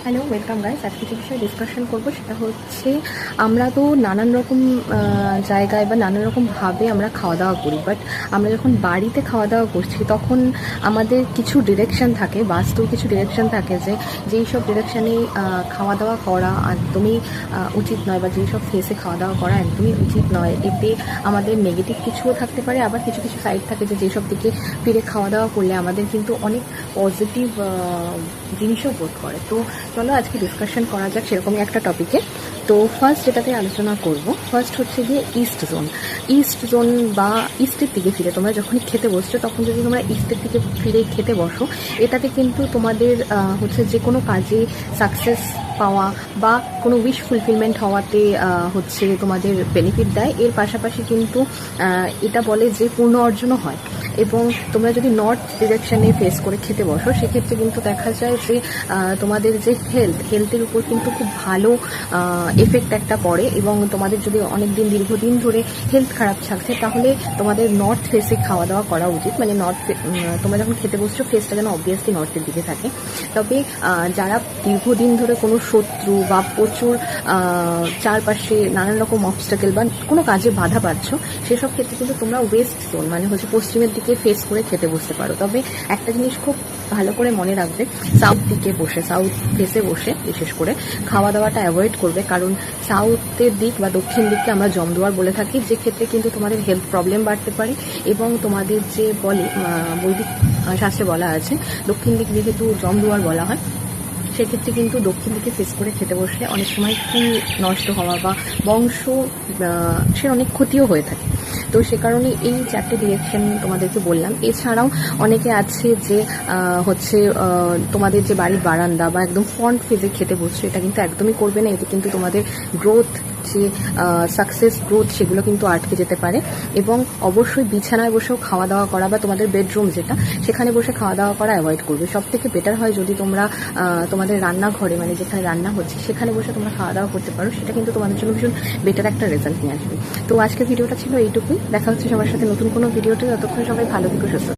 Hello, welcome guys. আজকে যে বিষয়ে ডিসকাশন করবো সেটা হচ্ছে আমরা তো নানান রকম জায়গায় বা নানান রকমভাবে আমরা খাওয়া দাওয়া করি, বাট আমরা যখন বাড়িতে খাওয়া দাওয়া করছি তখন আমাদের কিছু ডিরেকশন থাকে, বাস্তব কিছু ডিরেকশন থাকে যেই সব ডিরেকশানে খাওয়া দাওয়া করা একদমই উচিত নয়, বা যেই সব ফেসে খাওয়া দাওয়া করা একদমই উচিত নয়। এতে আমাদের নেগেটিভ কিছুও থাকতে পারে, আবার কিছু কিছু সাইড থাকে যেসব দিকে ফিরে খাওয়া দাওয়া করলে আমাদের কিন্তু অনেক পজিটিভ জিনিসও বোধ করে। তো চলো আজকে ডিসকাশন করা যাক সেরকমই একটা টপিকে। তো ফার্স্ট যেটাতে আলোচনা করব, ফার্স্ট হচ্ছে গিয়ে ইস্ট জোন বা ইস্টের দিকে ফিরে তোমরা যখনই খেতে বসছো, তখন যদি তোমরা ইস্টের দিকে ফিরে খেতে বসো, এটাতে কিন্তু তোমাদের হচ্ছে যে কোনো কাজে সাকসেস পাওয়া বা কোনো উইশ ফুলফিলমেন্ট হওয়াতে হচ্ছে তোমাদের বেনিফিট দেয়। এর পাশাপাশি কিন্তু এটা বলে যে পূর্ণ অর্জনও হয়। এবং তোমরা যদি নর্থ ডিরেকশানে ফেস করে খেতে বসো, সেক্ষেত্রে কিন্তু দেখা যায় যে তোমাদের যে হেলথের উপর কিন্তু খুব ভালো এফেক্ট একটা পড়ে। এবং তোমাদের যদি অনেক দিন দীর্ঘদিন ধরে হেলথ খারাপ থাকছে, তাহলে তোমাদের নর্থ ফেসে খাওয়া দাওয়া করা উচিত। মানে তোমরা যখন খেতে বসছো, ফেসটা যেন অবভিয়াসলি নর্থের দিকে থাকে। তবে যারা দীর্ঘদিন ধরে কোনো শত্রু বা প্রচুর চারপাশে নানান রকম অবস্টাকেল বা কোনো কাজে বাধা পাচ্ছ, সেসব ক্ষেত্রে কিন্তু তোমরা ওয়েস্ট জোন মানে হচ্ছে পশ্চিমের দিকে ফেস করে খেতে বসতে পারো। তবে একটা জিনিস খুব ভালো করে মনে রাখবে, সাউথ ফেসে বসে বিশেষ করে খাওয়া দাওয়াটা অ্যাভয়েড করবে, কারণ সাউথের দিক বা দক্ষিণ দিককে আমরা জমদুয়ার বলে থাকি, যে ক্ষেত্রে কিন্তু তোমাদের হেলথ প্রবলেম বাড়তে পারে। এবং তোমাদের যে বৈদিক শাস্ত্রে বলা আছে, দক্ষিণ দিক যেহেতু জমদুয়ার বলা হয়, সেক্ষেত্রে কিন্তু দক্ষিণ দিকে ফেস করে খেতে বসলে অনেক সময় কি নষ্ট হওয়া বা বংশ সে অনেক ক্ষতিও হয়ে থাকে। তো সে কারণে এই চারটে ডিরেকশন তোমাদেরকে বললাম। এছাড়াও অনেকে আছে যে হচ্ছে তোমাদের যে বাড়ির বারান্দা বা একদম ফ্রন্ট ফেজে খেতে বসছে, এটা কিন্তু একদমই করবে না। এতে কিন্তু তোমাদের গ্রোথ, যে সাকসেস গ্রোথ, সেগুলো কিন্তু আটকে যেতে পারে। এবং অবশ্যই বিছানায় বসেও খাওয়া দাওয়া করা বা তোমাদের বেডরুম যেটা, সেখানে বসে খাওয়া দাওয়া করা অ্যাভয়েড করবে। সব থেকে বেটার হয় যদি তোমরা তোমাদের রান্নাঘরে, মানে যেখানে রান্না হচ্ছে সেখানে বসে তোমরা খাওয়া দাওয়া করতে পারো। সেটা কিন্তু তোমাদের জন্য ভীষণ বেটার একটা রেজাল্ট নিয়ে আসবে। তো আজকের ভিডিওটা ছিল এইটুকুই। দেখা হচ্ছে সবার সাথে নতুন কোনো ভিডিওতে। ততক্ষণ সবাই ভালো থেকো, সুস্থ।